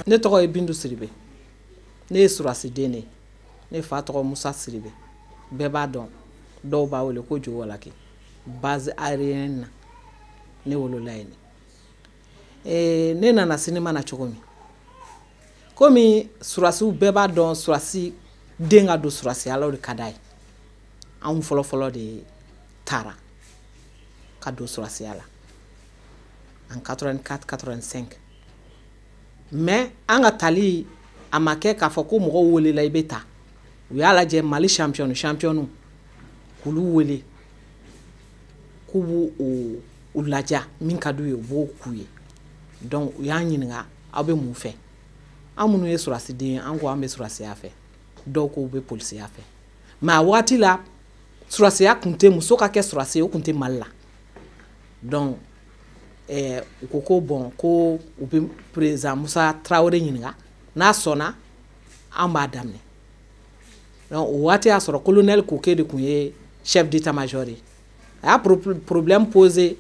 Ne tɔgɔ ye Bindu Siribe. Ne ye surasi den de ye. Ne fa tɔgɔ Musa Siribe. Bɛɛ b'a dɔn. Dɔw b'a wele ko Jowalaki. Base aérienne na. Ne wolola yen. Ne nana cinéma na cogo min. Komi surasiw bɛɛ b'a dɔn surasi den ka don surasiyala o de ka d'a ye. Anw fɔlɔ de taara ka don surasiyala. En 84-85. Mais an ka tali a ma kɛ k'a fɔ ko mɔgɔw welela i bɛ taa. U y'a lajɛ Mali champion k'olu wele k'u b'u u laja min ka d'u ye u b'o k'u ye. Donc u y'an ɲininka aw bɛ mun fɛ. An minnu ye surasiden an ko an bɛ surasiya fɛ. Dɔw ko u bɛ polisiya fɛ. Mais a waati la surasiya kun tɛ muso ka kɛ surasi o kun tɛ Mali la. Donc u ko bon ko u bɛ président Musa Traoré ɲininka n'a sɔnna an b'a daminɛ. Donc o waati y'a sɔrɔ colonel Koke de kun ye chef d'état-major ye. A y'a problème posé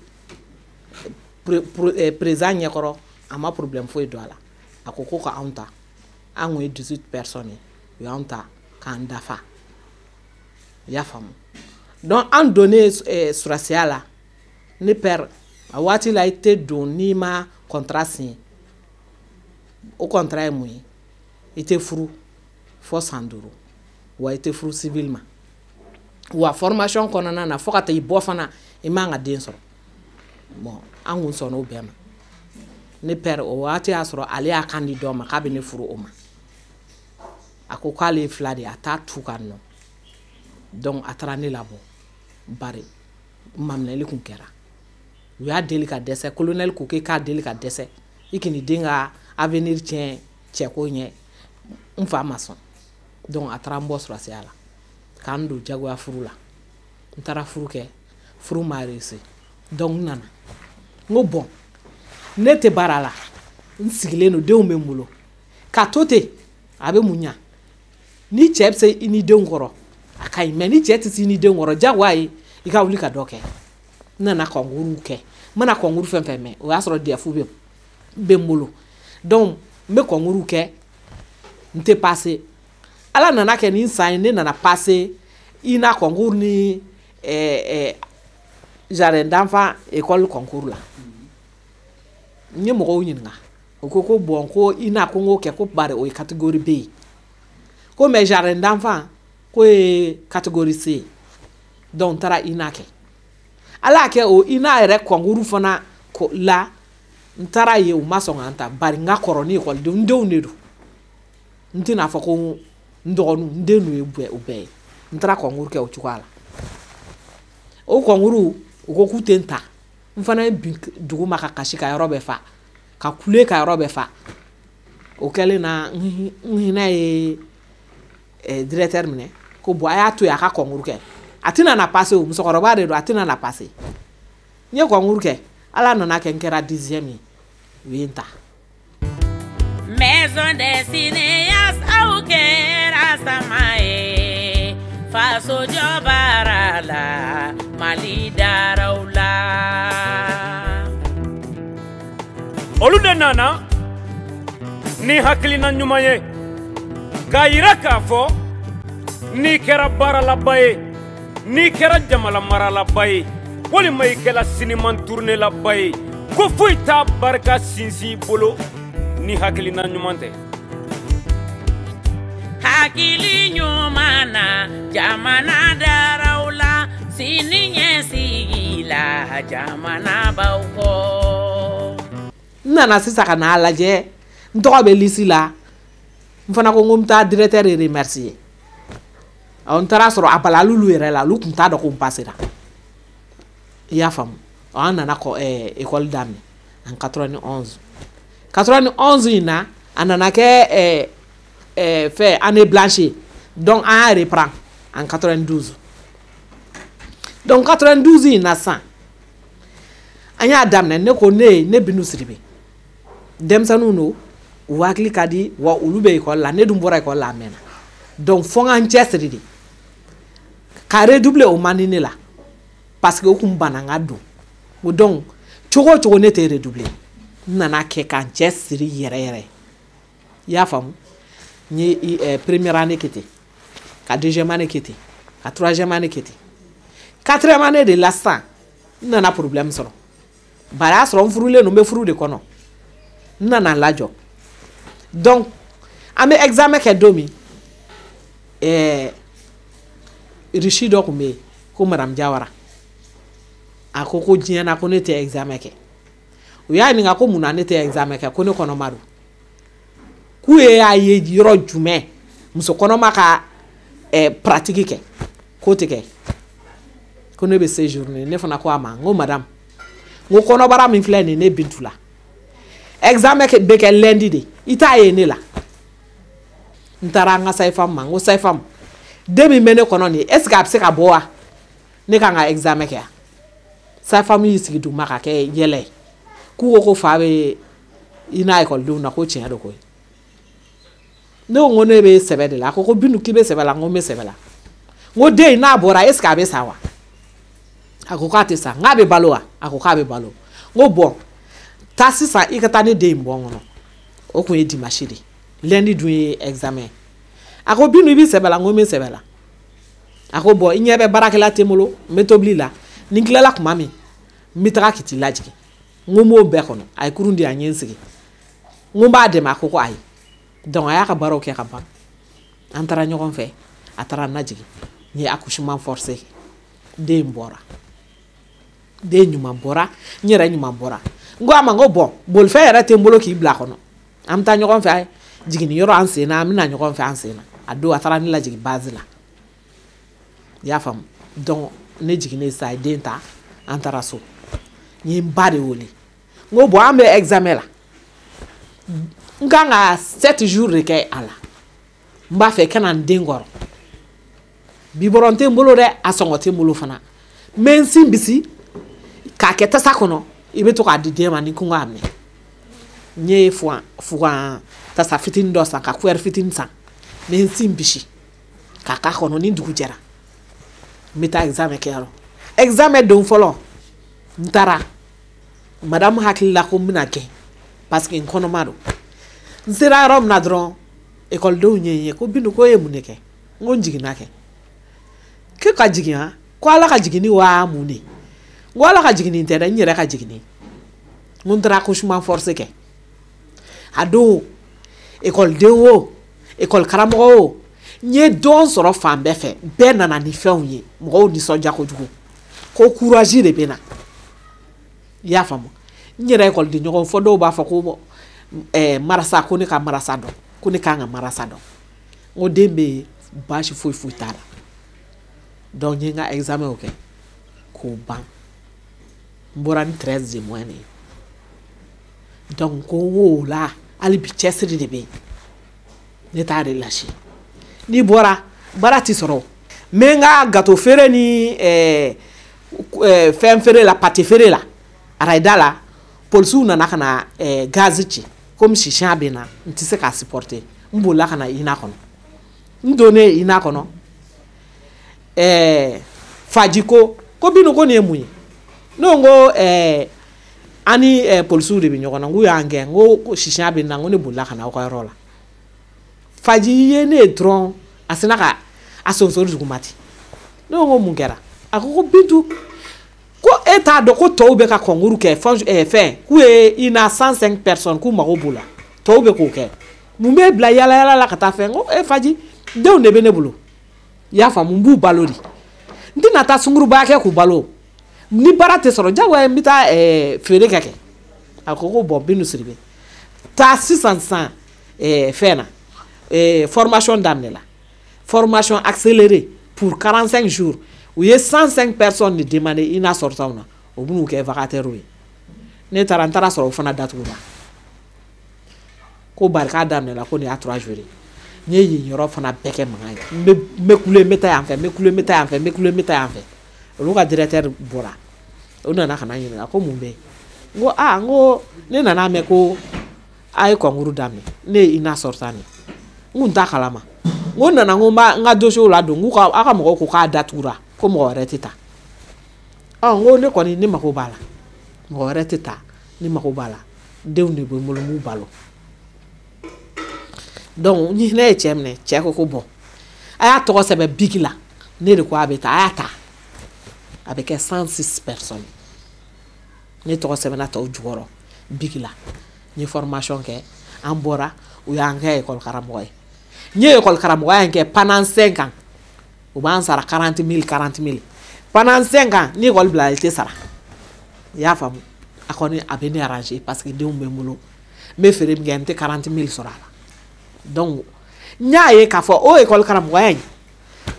président ɲɛkɔrɔ a ma problème foyi don a la. A ko ka anw ta. An kun ye 18 personnes ye. U y'anw ta k'an dafa. I y'a faamu. Donc an donnen surasiya la ne père a waati la i tɛ don n'i ma contrat signé. O contrat ye mun ye? I tɛ furu fo san 5 wa i tɛ furu civil ma. Wa formation kɔnɔna na fo ka taa i bɔ fana i man ka den sɔrɔ. Bon an kun sɔnna o bɛɛ ma. Ne père o waati y'a sɔrɔ ale y'a kan di dɔ ma k'a bɛ ne furu o ma. A ko k'ale ye fila de ye a t'a tu ka nɔ. Donc a taara ne labɔ. Bari maminɛli kun kɛra. U y'a deli ka dɛsɛ colonel Koke k'a deli ka dɛsɛ. I k'i ni den ka avenir tiɲɛ cɛko ɲɛ. N fa ma sɔn. Donc a taara n bɔ surasiya la. K'an don jagoya furu la. N taara furu kɛ. Furu ma réussi. Donc n nana. N ko bon. Ne tɛ baara la. N sigilen don denw bɛ n bolo. Ka to ten a bɛ mun ɲa. Ni cɛ bɛ se i ni denw kɔrɔ a ka ɲi mais ni cɛ tɛ se i ni denw kɔrɔ jagoya ye i ka wuli ka dɔ kɛ. N nana concours kɛ. N mana concours fɛn fɛn mɛn o y'a sɔrɔ DEF bɛ n bolo. Donc n bɛ concours kɛ n tɛ passer. Ala nana kɛ ni san ye ne nana passer INA concours ni jardin d'enfants école concours la. N ye mɔgɔw ɲininka. O ko bon ko INA ko n k'o kɛ ko bari o ye catégorie B ye. Ko mais jardin d'enfants ko ye catégorie C. Donc n taara INA kɛ. Ala kɛ o INA yɛrɛ concours fana la n taara ye u ma sɔn k'an ta bari n ka kɔrɔ ni ekɔlidenw n denw de don. N tɛna fɔ ko n dɔgɔninw n den ninnu ye u bɛɛ ye. N taara concours kɛ o cogoya la. O concours u ko k'u tɛ n ta. N fana ye bin dugu ma ka kasi ka yɔrɔ bɛɛ fa. Ka kule ka yɔrɔ bɛɛ fa. O kɛlen na n hinɛ ye directeur minɛ ko bon a y'a to yen a ka concours kɛ. A tɛna na passer o musokɔrɔba de don a tɛna na passer. N ye concours kɛ. Ala nana kɛ n kɛra 10e ye. U ye n ta. Maison des cinéastes aw kɛra sama ye. Faso jɔ baara la Mali daraw la. Olu de nana ni hakilina ɲuman ye k'a yira k'a fɔ n'i kɛra baaralaba ye n'i kɛra jamana maralaba ye walima i kɛra sinima tournelaba ye ko foyi t'a barika sinsin i bolo ni hakilina ɲuman tɛ. Hakili ɲuman na jamana daraw la sini ɲɛsigi la jamana baw kɔ. N nana sisan ka n'a lajɛ n tɔgɔ bɛ liste la n fana ko n ko n bɛ taa directeur de remercier. N taara sɔrɔ a balala olu yɛrɛ la olu tun t'a dɔn ko n passera. I y'a faamu. An nana école daminɛ en 91. 91 in na a nana kɛ fait année blanche. Donc an y'a reprend en 92. Donc 92 in na sisan an y'a daminɛ ne ko ne Bindu Siribe. Denmisɛnninw don u hakili ka di wa olu bɛ école la ne dun bɔra école la a mɛnna. Donc fo n ka n cɛsiri de ka redoubler o man di ne la parce que o kun banna n ka don. Donc cogo o cogo ne tɛ redoubler. N nana kɛ ka n cɛsiri yɛrɛ yɛrɛ i y'a faamu n ye première année kɛ ten ka deuxième année kɛ ten ka troisième année kɛ ten quatrième année de la sisan n nana problème sɔrɔ bari a y'a sɔrɔ n furulen don n bɛ furu de kɔnɔ n nana lajɔ donc an bɛ examen kɛ don min riche dɔ tun bɛ yen ko madame Jawara a ko diɲɛ na ko ne tɛ examen kɛ u y'a ɲininka ko mun na ne tɛ examen kɛ ko ne kɔnɔma don k'u y'a ye yɔrɔ jumɛn muso kɔnɔma ka pratique kɛ k'o tɛ kɛ ko ne bɛ séjourner ne fana ko a ma n ko madame n ko kɔnɔbara min filɛ nin ye ne Bintu la examen bɛ kɛ lundi de i t'a ye ne la n taara an ka SAEFAM ma n ko SAEFAM den min bɛ ne kɔnɔ nin est ce que a bɛ se ka bɔ wa ne kan ka examen kɛ yan SAEFAM y'i sigi duguma ka kɛ yɛlɛ ye k'u ko fa bɛ i n'a ekɔlidenw na ko tiɲɛ don koyi ne ko ne bɛ sɛbɛ de la a ko Bintu k'i bɛ sɛbɛ la n ko n bɛ sɛbɛ la n ko den in n'a bɔra est ce que a bɛ sa wa a ko k'a tɛ sa n k'a bɛ balo wa a ko k'a bɛ balo n ko bɔn taa sisan i ka taa ne den in bɔ n kɔnɔ o tun ye dimanche de lundi dun ye examen a ko Bintu i bɛ sɛbɛ la n ko n bɛ sɛbɛ la a ko bɔn i ɲɛ bɛ baarakɛla tɛ n bolo n bɛ tobili la ni n tilala tuma min n bɛ taga k'i t'i lajigin n ko n b'o bɛɛ kɔnɔ a ye kurun di a ɲɛ n sigi n ko n b'a dɛmɛ a ko ayi donc a y'a ka baaraw kɛ ka ban an taara ɲɔgɔn fɛ a taara n lajigin n ye accouchement forcé kɛ den bɔra den ɲuman bɔra n yɛrɛ ɲuman bɔra n ko a ma n ko bɔn bolifɛn yɛrɛ tɛ n bolo k'i bila a kɔnɔ an bɛ taa ɲɔgɔn fɛ jiginniyɔrɔ an sen na an bɛna ɲɔgɔn fɛ an sen na a don a taara ne lajigin base la i y'a faamu donc ne jiginnen sisan a ye den ta an taara so n ye n ba de wele n ko bɔn an bɛ examen la n kan ka 7 jours de kɛ a la n b'a fɛ kana n den kɔrɔ bibɔrɔn tɛ n bolo dɛ a sɔngɔ tɛ n bolo fana n bɛ n sin bisi k'a kɛ tasa kɔnɔ i bɛ to k'a di den ma ni ko n k'a minɛ n ye fugan tasa fitinin dɔ san ka kuɛri fitinin san n bɛ n sin bisi k'a k'a kɔnɔ ni dugu jɛra n bɛ taa examen kɛ yɔrɔ examen don fɔlɔ n taara madame hakilila ko n bɛna gɛn parce que n kɔnɔma don n sera yɔrɔ min na dɔrɔn ekɔlidenw ye n ye ko Bintu ko e ye mun de kɛ n ko n jiginna kɛ k'e ka jigin wa ko ala ka jiginni wa mun de n ko ala ka jiginni tɛ dɛ n yɛrɛ ka jiginni n ko n taara accouchement forcé kɛ a don ekɔliden o ekɔli karamɔgɔ o n ye dɔn sɔrɔ fan bɛɛ fɛ bɛɛ nana ni fɛnw ye mɔgɔw nisɔndiya kojugu ko courage de bɛ na i y'a faamu n yɛrɛ ekɔliden ɲɔgɔn fɔ dɔw b'a fɔ ko marasa ko ne ka marasa dɔn ko ne kan ka marasa dɔn n ko den bɛ baasi foyi foyi t'a la donc n ye n ka examen o kɛ k'o ban n bɔra ni 13 de moyenne ye donc ko n k'o la hali bi cɛsiri de bɛ yen ne t'a relâché n'i bɔra baara tɛ sɔrɔ n bɛ n ka gâteau feere ni fɛn feere la pâté feere la arayida la polisiw nana ka na gazi ci komi sisiya bɛ na n tɛ se k'a supporter n bolila ka na INA kɔnɔ n donnen INA kɔnɔ faji ko Bintu ko nin ye mun ye ne ko an ni polisiw de bɛ ɲɔgɔn na n k'u y'an gɛn n ko sisiya bɛ na n ko ne bolila ka na aw ka yɔrɔ la faji ye ne ye dɔrɔn a sina ka a sonsori duguma ten ne ko mun kɛra a ko Bintu ko e t'a dɔn ko tɔw bɛ ka concours kɛ fɛn k'u ye INA 105 personnes k'u mago b'u la tɔw bɛ k'o kɛ mun bɛ bila yala yala la ka taa fɛn n ko faji denw de bɛ ne bolo i y'a faamu n b'u balo de n tɛna taa sunkuruba kɛ k'u balo ni baara tɛ sɔrɔ jagoya n bɛ taa feere kɛ a ko bɔn Bintu Sidibe taa sisan fɛn na formation daminɛ la formation accélérée pour 45 jours u ye 105 personnes de demander INA sortants na o b'u kɛ vacataires ye ne taara n taara sɔrɔ o fana datugura ko barika daminɛ la ko nin y'a 3 jours ye n ye yen yɔrɔ fana bɛɛ kɛ mankan ye n bɛ kule n bɛ taa yan fɛ n bɛ kule n bɛ taa yan fɛ n bɛ kule n bɛ taa yan fɛ olu ka directeur bɔra o nana ka na ɲininka ko mun bɛ yen n ko n ko ne nana mɛn ko a ye concours daminɛ ne ye INA sortant ye n kun t'a kalama n ko nana n ko n ka dossier la don n ko aw ka mɔgɔw ko k'a datugura ko mɔgɔ wɛrɛ tɛ taa n ko ne kɔni ne mago b'a la mɔgɔ wɛrɛ tɛ taa ne mago b'a la denw de bɛ n bolo n b'u balo donc ni ne ye cɛ minɛ cɛ ko ko bon a y'a tɔgɔ sɛbɛn bigi la ne de ko a bɛ taa a y'a ta a bɛ kɛ 106 personnes ne tɔgɔ sɛbɛnna tɔw jukɔrɔ bigi la n ye formation kɛ an bɔra u y'an kɛ école karamɔgɔ ye n ye école karamɔgɔya in kɛ pendant 5 ans u b'an sara 40 000 pendant 5 ans ni école bila i tɛ sara i y'a faamu a kɔni a bɛ ne arranger parce que denw bɛ n bolo n bɛ feere min kɛ n tɛ 40 000 sɔrɔ a la donc n y'a ye k'a fɔ o école karamɔgɔya in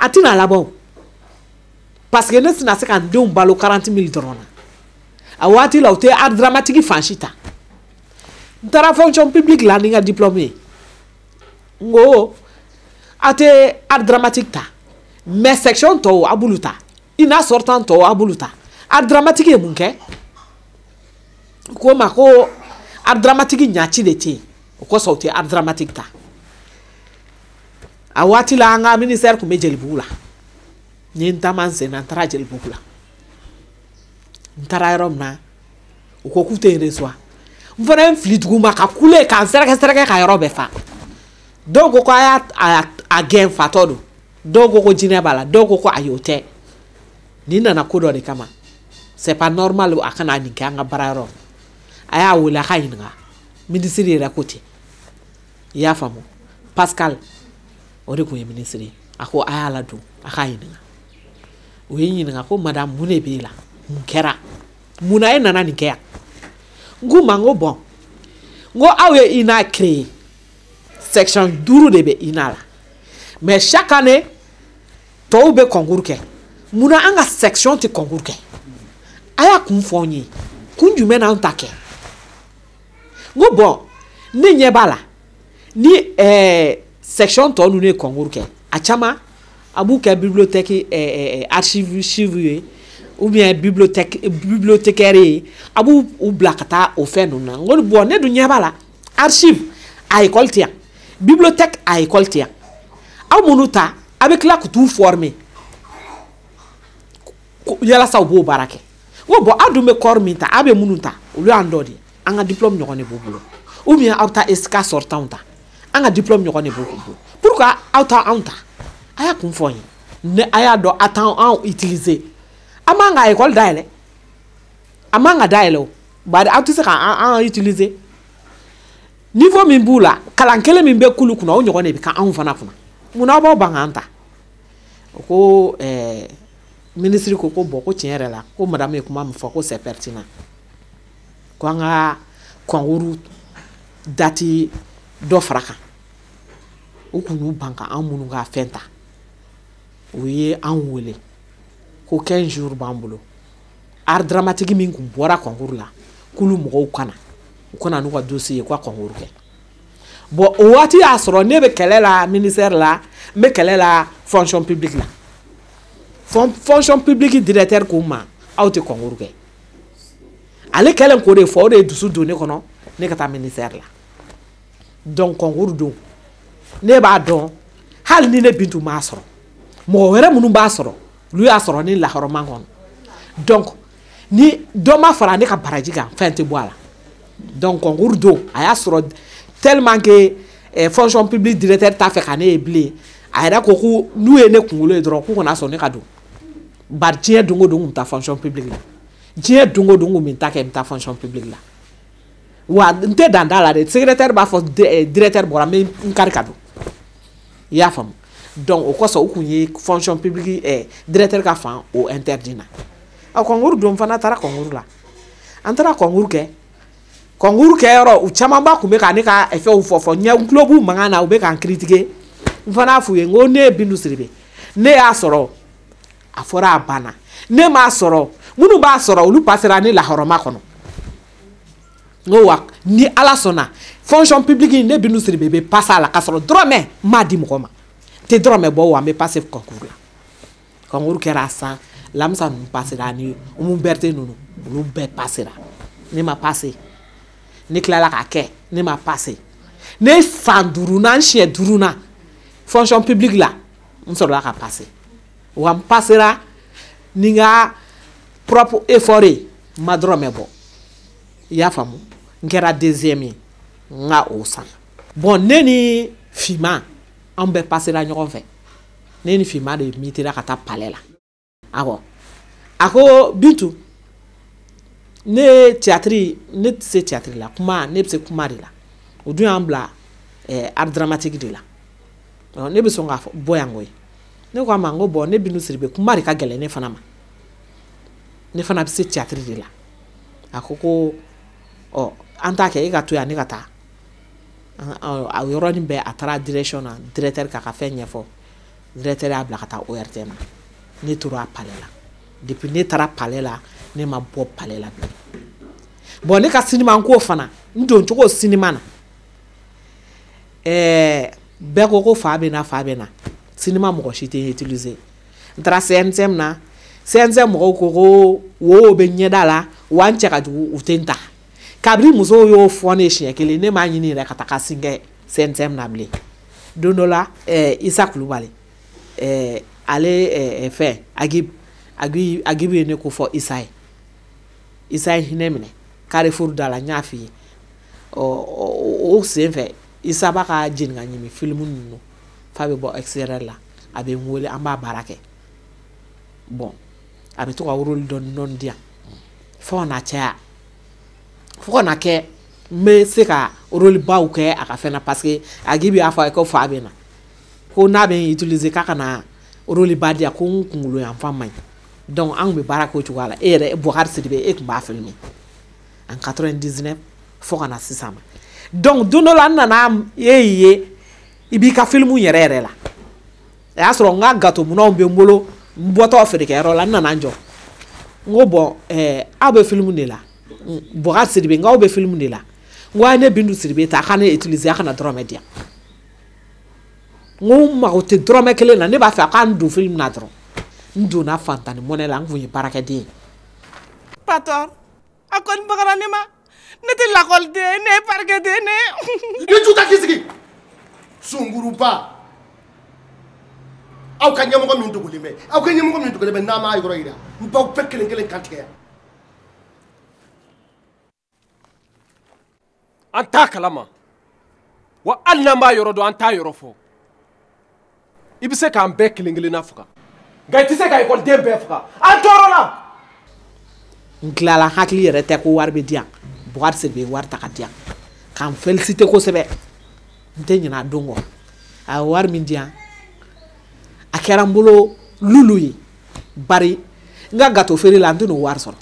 a tɛna labɔ o parce que ne tɛna se ka n denw balo 40 000 dɔrɔn na a waati la u tɛ art dramatique fan si ta n taara fonction publique la ni n ka diplôme ye n ko a tɛ art dramatique ta mais section tɔw a b'olu ta ina sortant tɔw a b'olu ta art dramatique ye mun kɛ ko ma ko art dramatique ɲaci de tɛ yen o kosɔn u tɛ art dramatique ta a waati la an ka ministère tun bɛ Jelibugu la n ye n taama n sen na n taara Jelibugu la n taara yɔrɔ min na u ko k'u tɛ reçoit n fana ye n fili dugu ma ka kule ka n sɛrɛkɛ ka yɔrɔ bɛɛ fa dɔw ko a y'a gɛn fatɔ don dɔw ko jinɛ b'a la dɔw ko ayi o tɛ nin nana ko dɔ de kama c'est pas normal a kana nin kɛ an ka baara yɔrɔ a y'a wele a ka ɲininka minisiri yɛrɛ ko ten i y'a faamu Pascal o de tun ye minisiri ye a ko a y'a ladon a k'a ɲininka o ye ɲininka ko madame mun de b'e la mun kɛra mun na e nana nin kɛ yan n k'u ma n ko bon n ko aw ye INA créé section 5 de bɛ INA la mais chaque année tɔw bɛ concours kɛ mun na an ka section tɛ concours kɛ a y'a kun fɔ n ye kun jumɛn na an ta kɛ n ko bon ne ɲɛ b'a la ni section tɔ ninnu ye concours kɛ a caman a b'u kɛ bibliothèque archive ye ou bien bibliothécaire ye a b'u bila ka taa o fɛn ninnu na n ko bon ne dun ɲɛ b'a la archive a école tɛ yan bibliothèque a école tɛ yan aw minnu ta a bɛ tila ka t'u former yalasa u b'o baara kɛ n ko bon aw dun bɛ corps min ta aw bɛ minnu ta olu y'an dɔ de ye an ka diplôme ɲɔgɔn de b'u bolo ou bien aw ta ESCA sortant ta an ka diplôme ɲɔgɔn de b'u bolo pourquoi aw ta anw ta a y'a kun fɔ n ye ne a y'a dɔn a t'anw anw utiliser an m'an ka école dayɛlɛ a m'an ka dayɛlɛ o bari aw tɛ se ka an utiliser niveau min b'u la kalan kelen min bɛ kulu kunna o ɲɔgɔn de bɛ k'anw fana kunna mun na aw b'aw ban k'an ta o ko ministre ko bon ko tiɲɛ yɛrɛ la ko madame ye kuma min fɔ ko c'est pertinent ko an ka concours date dɔ fara kan u kun y'u ban ka an minnu ka fɛn ta u ye an wele ko 15 jours b'an bolo art dramatique min kun bɔra concours la k'olu mɔgɔw kana u kana n'u ka dossier ye ko concours kɛ bon o waati y'a sɔrɔ ne bɛ kɛlɛ la ministère la n bɛ kɛlɛ la fonction publique la fonction publique directeur ko ma aw tɛ concours kɛ ale kɛlen k'o de fɔ o de ye dusu don ne kɔnɔ ne ka taa ministère la donc concours don ne b'a dɔn hali ni ne Bintu m'a sɔrɔ mɔgɔ wɛrɛ minnu b'a sɔrɔ olu y'a sɔrɔ ni lahɔrɔma kɔnɔ donc ni dɔ ma fara ne ka baraji kan fɛn tɛ bɔ a la donc concours don a y'a sɔrɔ tellement que fonction publique directeur t'a fɛ ka ne ye bilen a yɛrɛ ko ko n'u ye ne kunkolo ye dɔrɔn k'u kana sɔn ne ka don bari diɲɛ don o don n kun taa fonction publique la diɲɛ don o don n kun bɛ taa kɛ n bɛ taa fonction publique la wa n tɛ dan da la dɛ secrétaire b'a fɔ directeur bɔra n bɛ n kari ka don i y'a faamu donc o kosɔn u kun ye fonction publique directeur ka fan o interdit na a concours don fana taara concours la an taara concours kɛ yɔrɔ u camanba kun bɛ ka ne ka fɛnw fɔ ɲɛ tulo b'u mankan na u bɛ k'an critiquer n fana f'u ye n ko ne ye Bintu Sidibe ne y'a sɔrɔ a fɔra a banna ne m'a sɔrɔ minnu b'a sɔrɔ olu passera ne lahɔrɔma kɔnɔ n ko wa ni Ala sɔnna fonction publique ne Bintu Sidibe bɛ passer a la k'a sɔrɔ dɔrɔmɛ n m'a di mɔgɔ ma tɛ dɔrɔmɛ bɔ wa n bɛ passer concours la concours kɛra a san Lamisa ninnu passera ani Umu Berete ninnu olu bɛɛ passera ne ma passer ne tilala k'a kɛ ne ma passer ne san 5nan siɲɛ 5nan fonction publique la n sɔrɔla ka passer wa n passera ni n ka propre effort ye n ma dɔrɔmɛ bɔ i y'a faamu n kɛra deuxième ye n ka o san bon ne ni Fima an bɛɛ passera ɲɔgɔn fɛ ne ni Fima de mitera ka taa palais la awɔ a ko Bintu ne théâtre ne tɛ se théâtre la kuma ne bɛ se kuma de la o dun y'an bila art dramatique de la ne bɛ sɔn ka bɔ yan koyi ne ko a ma n ko bon ne Bintu Sidibe kuma de ka gɛlɛn ne fana ma ne fana bɛ se théâtre de la a ko an t'a kɛ e ka to yan ne ka taa a yɔrɔnin bɛɛ a taara direction na directeur k'a ka fɛn ɲɛfɔ directeur y'a bila ka taa ORTM na ne tora palais la depuis ne taara palais la ne ma bɔ palais la bilen bon ne ka cinéma ko fana n don cogo cinéma na bɛɛ ko fa bɛ na cinéma mɔgɔ si tɛ utiliser n taara CNCM na CNCM mɔgɔw ko wo bɛ ɲɛda la wa n cɛ ka jugu u tɛ n ta kabiri musow y'o fɔ ne siɲɛ kelen ne m'a ɲini yɛrɛ ka taa ka sin kɛ CNCM na bilen don dɔ la Isa Kulubali ale fɛn Agibu ye ne ko fɔ Isa ye hinɛ minɛ Carrefour da la n y'a f'i ye o sen fɛ Isa b'a ka jeni ka ɲimi film ninnu f'a bɛ bɔ extérieur la a bɛ n wele an b'a baara kɛ bon a bɛ to ka rôle dɔɔni di yan fo ka na caya fo ka na kɛ n bɛ se ka rôle baw kɛ a ka fɛn na parce que Agibu y'a fɔ a ye ko fa bɛ na ko n'a bɛ n utiliser k'a ka na rôle ba di yan ko n kunkolo yanfan man ɲi donc an tun bɛ baara k'o cogoya la e yɛrɛ Bukari Sidibe e tun b'a filmer en 99 fo ka na sisan ma donc don dɔ la n nana ye i b'i ka film yɛrɛ la a y'a sɔrɔ n ka gâteau minɛnw bɛ n bolo n bɔtɔ feerekɛyɔrɔ la n nana n jɔ n ko bon aw bɛ film de la Bukari Sidibe n k'aw bɛ film de la n ko a ye ne Bintu Sidibe ta a ka ne utiliser a kana dɔrɔmɛ di yan n ko n mago tɛ dɔrɔmɛ kelen na ne b'a fɛ a k'an don film na dɔrɔn n donna Fantani Mɔnɛ la n kun ye baarakɛden ye. Patron a kɔni bagara ne ma ne tɛ lakɔliden ne ye baarakɛden ne. i ju ta k'i sigi sunguruba aw ka ɲɛmɔgɔ min dogolen bɛ n'a m'a yɔrɔ yira n baw bɛɛ kelen kelen kantigɛ yan. an t'a kalama wa hali n'an b'a yɔrɔ dɔn an t'a yɔrɔ fɔ i bɛ se k'an bɛɛ kelen kelenna faga nka i tɛ se ka ekɔliden bɛɛ faga an tɔɔrɔ la. n tilala hakili yɛrɛ tɛ ko wari bɛ di yan Bukari Sidibe wari ta ka di yan k'an féliciter kosɛbɛ n tɛ ɲinɛ a don kɔ a ye wari min di yan a kɛra n bolo lulu ye bari n ka gâteau feere la n tɛ n'o wari sɔrɔ.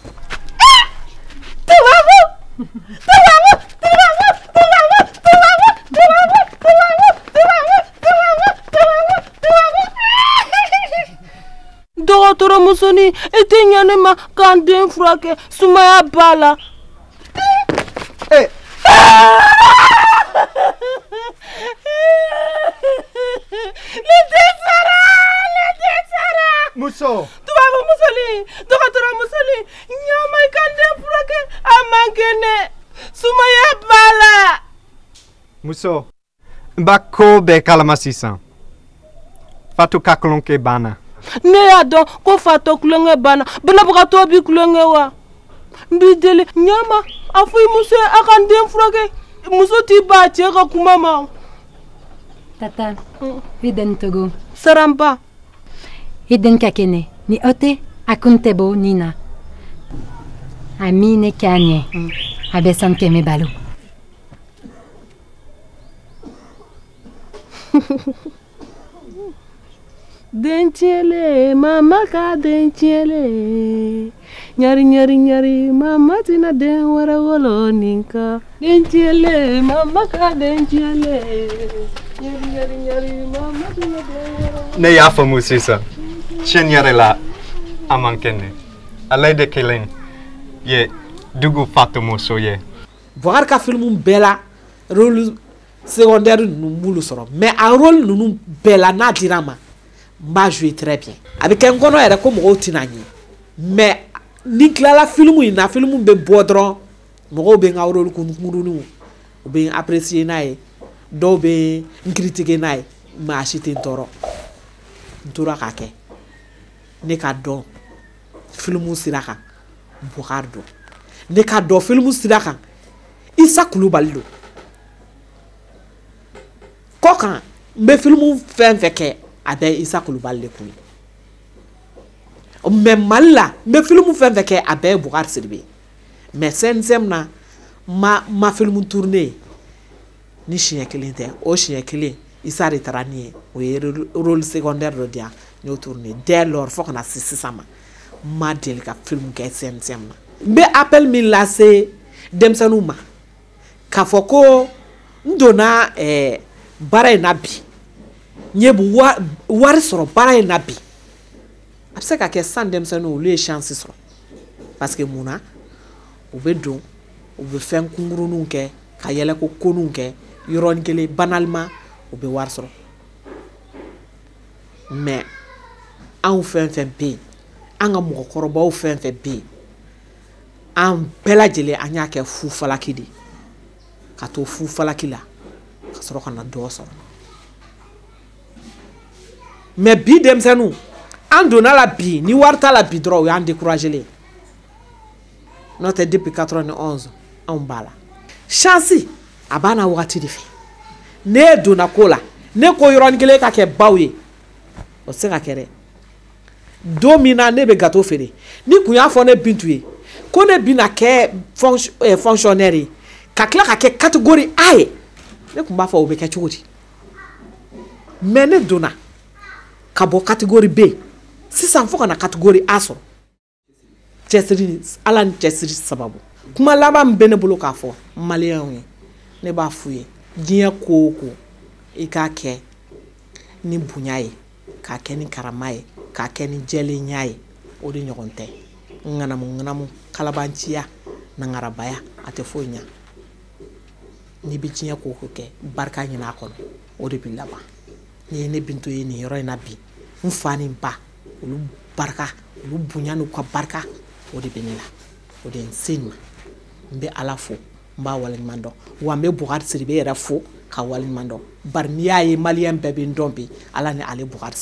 Dɔgɔtɔrɔ musoni i tɛ ɲɛ ne ma k'an den furakɛ sumaya b'a la. Ne tɛ sara. Muso. Tubabu musoni dɔgɔtɔrɔ musoni ɲama i k'an den furakɛ a man kɛnɛ sumaya b'a la. Muso, n b'a ko bɛɛ kalama sisan. Fatu ka tulonkɛ banna. Ne y'a dɔn ko fatɔ kulonkɛ banna banabagatɔ bi kulonkɛ wa n b'i deli ɲama a fɔ i muso ye a ka n den furakɛ muso t'i ba a cɛ ka kuma ma. Tata, i den togo. Saranba. I den ka kɛnɛ ni o tɛ a kun tɛ bɔ nin na a min ne k'a ɲɛ a bɛ san kɛmɛ balo. Den tiɲɛlen mama ka den tiɲɛlen ɲari mama tɛna den wɛrɛ wolo nin kan den tiɲɛlen mama ka den tiɲɛlen ɲari mama tɛna den wɛrɛ. Ne y'a faamu sisan tiɲɛ yɛrɛ la a man kɛnɛ ale de kelen ye dugu fatomuso ye. Bukari ka film bɛɛ la rôle secondaire ninnu b'olu sɔrɔ mais a rôle ninnu bɛɛ la n'a dira ma n b'a jouer très bien a bɛ kɛ n kɔnɔ yɛrɛ ko mɔgɔw tɛna n ye mais ni n tilala film in na film bɛ bɔ dɔrɔn mɔgɔw bɛ n ka rôle kunkuruninw u bɛ n apprécier n'a ye dɔw bɛ n critiquer n'a ye mais a si tɛ n tɔɔrɔ n tora k'a kɛ ne ka dɔn film sira kan Bukari don ne ka dɔn film sira kan Isa Kulubali don ko kɔ kan n bɛ filimu fɛn fɛn kɛ a bɛɛ Isa Kulubali de kun ye mais Mali la n bɛ filimu fɛn fɛn kɛ a bɛɛ ye Bukari Sidibe mais CNSM na ma filimu tourné ni siɲɛ kelen tɛ o siɲɛ kelen Isa de taara ni ye o ye rôle secondaire dɔ di yan n y'o tourné dès lors fo kana se sisan ma deli ka film kɛ CNSM na n bɛ appel min lase denmisɛnninw ma k'a fɔ ko n donna baara in na bi n ye wari sɔrɔ baara in na bi a bɛ se ka kɛ san denmisɛnninw olu ye chance sɔrɔ parce que mun na u bɛ don u bɛ fɛn kunkuruninw kɛ ka yɛlɛ ko koninw kɛ yɔrɔnin kelen banalement u bɛ wari sɔrɔ mais anw fɛn fɛn bɛ yen an ka mɔgɔkɔrɔbaw fɛn fɛn bɛ yen an bɛɛ lajɛlen an y'a kɛ fu falaki de ka to fu falaki la ka sɔrɔ ka na dɔ sɔrɔ mais bi denmisɛnninw an donna la bi ni wari t'a la bi dɔrɔn o y'an découragé n'o tɛ depuis 91 anw b'a la chance a b'a na wagati de fɛ ne donna ko la ne ko yɔrɔnin kelen ka kɛ baw ye o tɛ se ka kɛ dɛ don min na ne bɛ gâteau feere ni kun y'a fɔ ne Bintu ye ko ne bɛna kɛ fonctionnaire ye ka tila ka kɛ catégorie A ye ne kun b'a fɔ o bɛ kɛ cogo di mais ne donna ka bɔ catégorie B sisan fo kana catégorie A sɔrɔ cɛsiri Ala ni cɛsiri sababu kuma laban min bɛ ne bolo k'a fɔ maliyɛnw ye ne b'a f'u ye diɲɛ ko o ko i k'a kɛ ni bonya ye k'a kɛ ni karama ye k'a kɛ ni jɛlenya ye o de ɲɔgɔn tɛ ŋanamu kalabanciya nangarabaya a tɛ foyi ɲa n'i bɛ diɲɛ ko o ko kɛ barika ɲini a kɔnɔ o de bɛ laban n'i ye ne Bintu ye nin yɔrɔ in na bi n fa ni n ba olu barika olu bonya n'u ka barika o de bɛ ne la o de ye n se nin ma n bɛ Ala fo n b'a waleɲuman dɔn wa n bɛ Bukari Sidibe yɛrɛ fo ka waleɲuman dɔn bari n'i y'a ye maliyɛn bɛɛ bɛ n dɔn bi Ala ni ale Bukari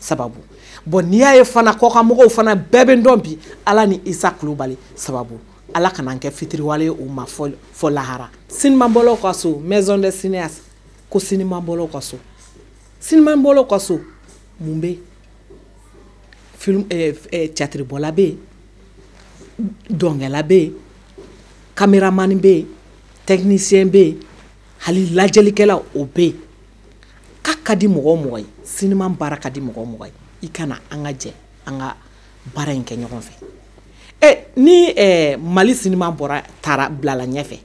sababu bon n'i y'a ye fana kɔkanmɔgɔw fana bɛɛ bɛ n dɔn bi Ala ni Isa Kulubali sababu Ala kana n kɛ fitiriwale ye u ma fɔ lahara sinimabɔlaw ka so maison de cinéaste ko sinimabɔlaw ka so sinimabɔlaw ka so mun bɛ film théâtre-bɔla bɛ yen dɔnkɛla bɛ yen caméraman bɛ yen technicien bɛ yen hali lajɛlikɛla o bɛ yen k'a ka di mɔgɔ o mɔgɔ ye sinima baara ka di mɔgɔ o mɔgɔ ye i kana an ka jɛ an ka baara in kɛ ɲɔgɔn fɛ ni Mali sinima taara bilala ɲɛfɛ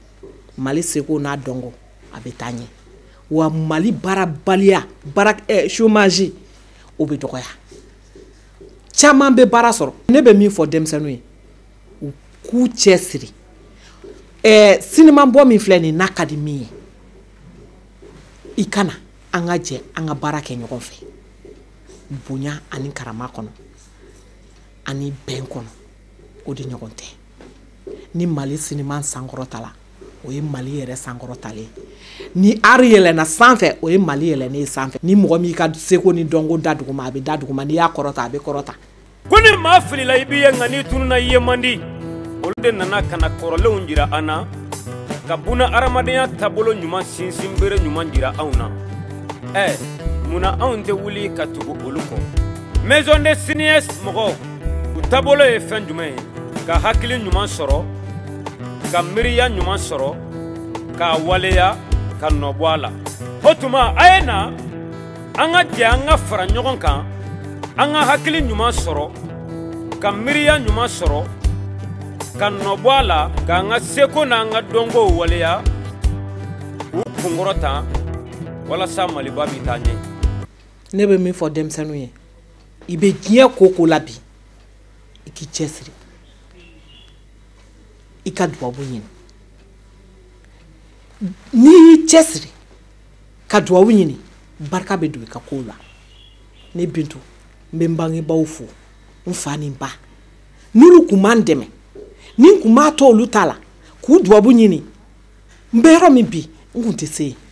Mali seko n'a dɔnko a bɛ taa ɲɛ wa Mali baarabaliya chômage o bɛ dɔgɔya caman bɛ baara sɔrɔ ne bɛ min fɔ denmisɛnninw ye u k'u cɛ siri sinima bɔ min filɛ nin n'a ka di min ye i kana an ka jɛ an ka baara kɛ ɲɔgɔn fɛ bonya ani karama kɔnɔ ani bɛn kɔnɔ o de ɲɔgɔn tɛ ni Mali sinima sankɔrɔta la o ye Mali yɛrɛ sankɔrɔtalen ni ari yɛlɛna sanfɛ o ye Mali yɛlɛnen sanfɛ ni mɔgɔ min ka seko ni dɔnko da duguma a bɛ da duguma n'i y'a kɔrɔta a bɛ kɔrɔta ko ni maa filila i b'i ye nka n'i tununa i ye man di olu de nana ka na kɔrɔlenw jira an na ka buna adamadenya taabolo ɲuman sinsin bere ɲuman jira anw na munna anw tɛ wuli ka tugu olu kɔ maison de cinéaste mɔgɔw u taabolo ye fɛn jumɛn ye ka hakili ɲuman sɔrɔ ka miiriya ɲuman sɔrɔ k'a waleya ka nɔbɔ a la o tuma a ye na an ka jɛ an ka fara ɲɔgɔn kan an ka hakili ɲuman sɔrɔ ka miiriya ɲuman sɔrɔ ka nɔbɔ a la k'an ka seko n'an ka dɔnkow waleya k'u kunkɔrɔta walasa Maliba bi taa ɲɛ ne bɛ min fɔ denmisɛnninw ye i bɛ diɲɛ ko o ko la bi i k'i cɛsiri i ka duwawu ɲini n'i y'i cɛsiri ka duwawu ɲini barika bɛ don i ka kow la ne Bintu n bɛ n bangebaaw fo n fa ni n ba n'olu kun b'an dɛmɛ ni n kun b'a to olu ta la k'u duwawu ɲini n bɛ yɔrɔ min bi n kun tɛ se yen